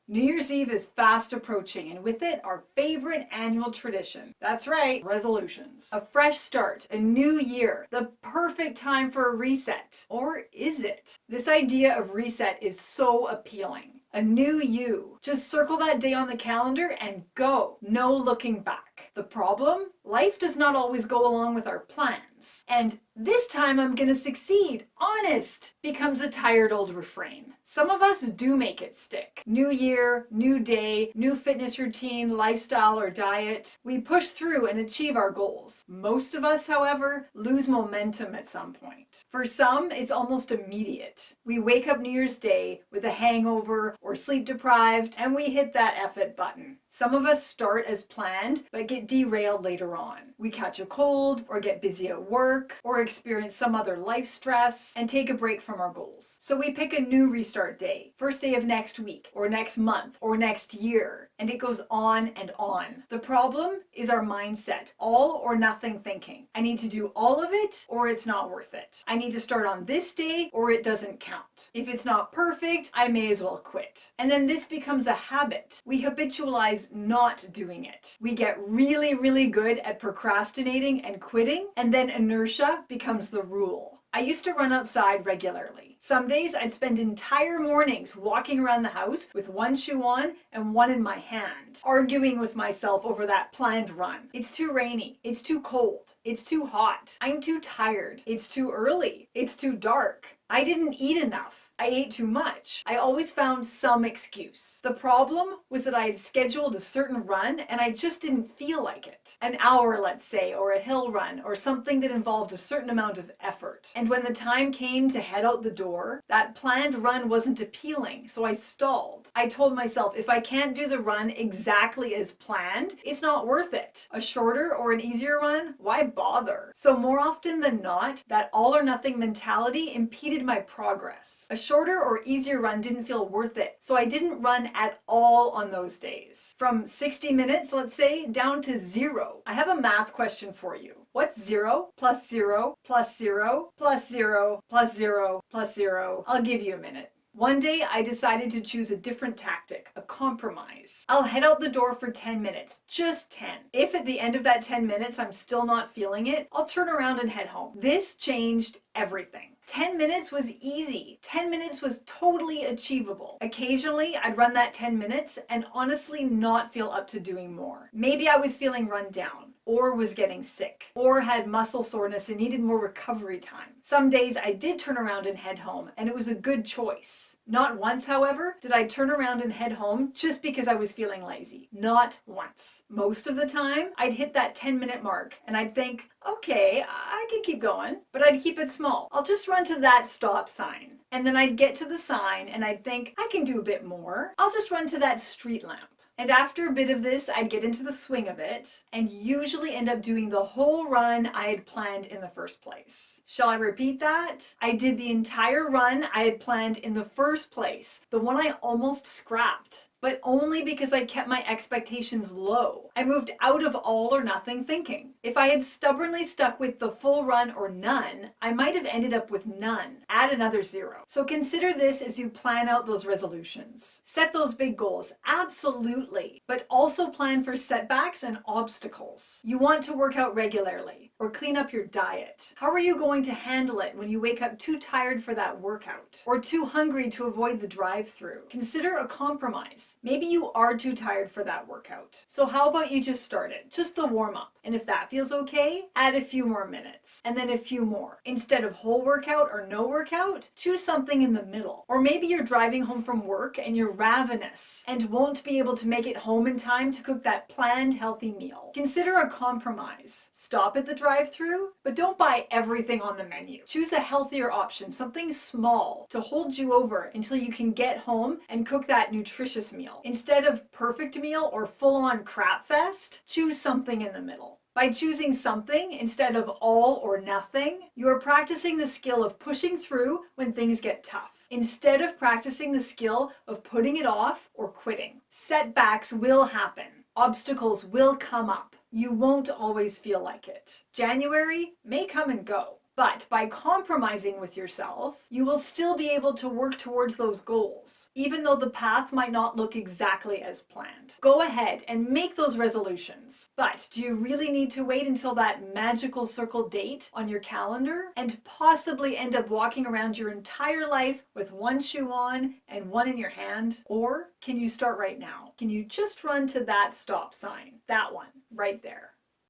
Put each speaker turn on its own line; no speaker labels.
New Year's Eve is fast approaching, and with it, our favorite annual tradition. That's right, resolutions. A fresh start, a new year, the perfect time for a reset. Or is it? This idea of reset is so appealing. A new you. Just circle that day on the calendar and go. No looking back. The problem? Life does not always go along with our plans. And this time I'm gonna succeed, honest, becomes a tired old refrain. Some of us do make it stick. New year, new day, new fitness routine, lifestyle, or diet. We push through and achieve our goals. Most of us, however, lose momentum at some point. For some, it's almost immediate. We wake up New Year's Day with a hangover or sleep deprived, and we hit that F it button. Some of us start as planned, but get derailed later on. We catch a cold, or get busy at work, or experience some other life stress, and take a break from our goals. So we pick a new restart day, first day of next week, or next month, or next year, and it goes on and on. The problem is our mindset, all or nothing thinking. I need to do all of it, or it's not worth it. I need to start on this day, or it doesn't count. If it's not perfect, I may as well quit. And then this becomes a habit. We habitualize not doing it. We get really, really good at procrastinating and quitting, and then inertia becomes the rule. I used to run outside regularly. Some days I'd spend entire mornings walking around the house with one shoe on and one in my hand, arguing with myself over that planned run. It's too rainy. It's too cold. It's too hot. I'm too tired. It's too early. It's too dark. I didn't eat enough. I ate too much. I always found some excuse. The problem was that I had scheduled a certain run and I just didn't feel like it. An hour, let's say, or a hill run, or something that involved a certain amount of effort. And when the time came to head out the door, that planned run wasn't appealing, so I stalled. I told myself, if I can't do the run exactly as planned, it's not worth it. A shorter or an easier run? Why bother? So more often than not, that all or nothing mentality impeded my progress. A shorter or easier run didn't feel worth it, so I didn't run at all on those days. From 60 minutes, let's say, down to 0. I have a math question for you. What's 0 plus 0 plus 0 plus 0 plus 0 plus 0? I'll give you a minute. One day I decided to choose a different tactic, a compromise. I'll head out the door for 10 minutes, just 10. If at the end of that 10 minutes I'm still not feeling it, I'll turn around and head home. This changed everything. 10 minutes was easy. 10 minutes was totally achievable. Occasionally, I'd run that 10 minutes and honestly not feel up to doing more. Maybe I was feeling run down, or was getting sick, or had muscle soreness and needed more recovery time. Some days I did turn around and head home, and it was a good choice. Not once, however, did I turn around and head home just because I was feeling lazy. Not once. Most of the time, I'd hit that 10-minute mark, and I'd think, okay, I can keep going, but I'd keep it small. I'll just run to that stop sign. And then I'd get to the sign, and I'd think, I can do a bit more. I'll just run to that street lamp. And after a bit of this, I'd get into the swing of it and usually end up doing the whole run I had planned in the first place. Shall I repeat that? I did the entire run I had planned in the first place, the one I almost scrapped. But only because I kept my expectations low. I moved out of all or nothing thinking. If I had stubbornly stuck with the full run or none, I might have ended up with none. Add another 0. So consider this as you plan out those resolutions. Set those big goals, absolutely, but also plan for setbacks and obstacles. You want to work out regularly or clean up your diet. How are you going to handle it when you wake up too tired for that workout or too hungry to avoid the drive-thru? Consider a compromise. Maybe you are too tired for that workout. So how about you just start it? Just the warm-up. And if that feels okay, add a few more minutes. And then a few more. Instead of whole workout or no workout, choose something in the middle. Or maybe you're driving home from work and you're ravenous and won't be able to make it home in time to cook that planned healthy meal. Consider a compromise. Stop at the drive-thru, but don't buy everything on the menu. Choose a healthier option, something small to hold you over until you can get home and cook that nutritious meal. Instead of perfect meal or full-on crap fest, choose something in the middle. By choosing something instead of all or nothing, you are practicing the skill of pushing through when things get tough, instead of practicing the skill of putting it off or quitting. Setbacks will happen. Obstacles will come up. You won't always feel like it. January may come and go. But by compromising with yourself, you will still be able to work towards those goals, even though the path might not look exactly as planned. Go ahead and make those resolutions. But do you really need to wait until that magical circle date on your calendar and possibly end up walking around your entire life with one shoe on and one in your hand? Or can you start right now? Can you just run to that stop sign? That one right there.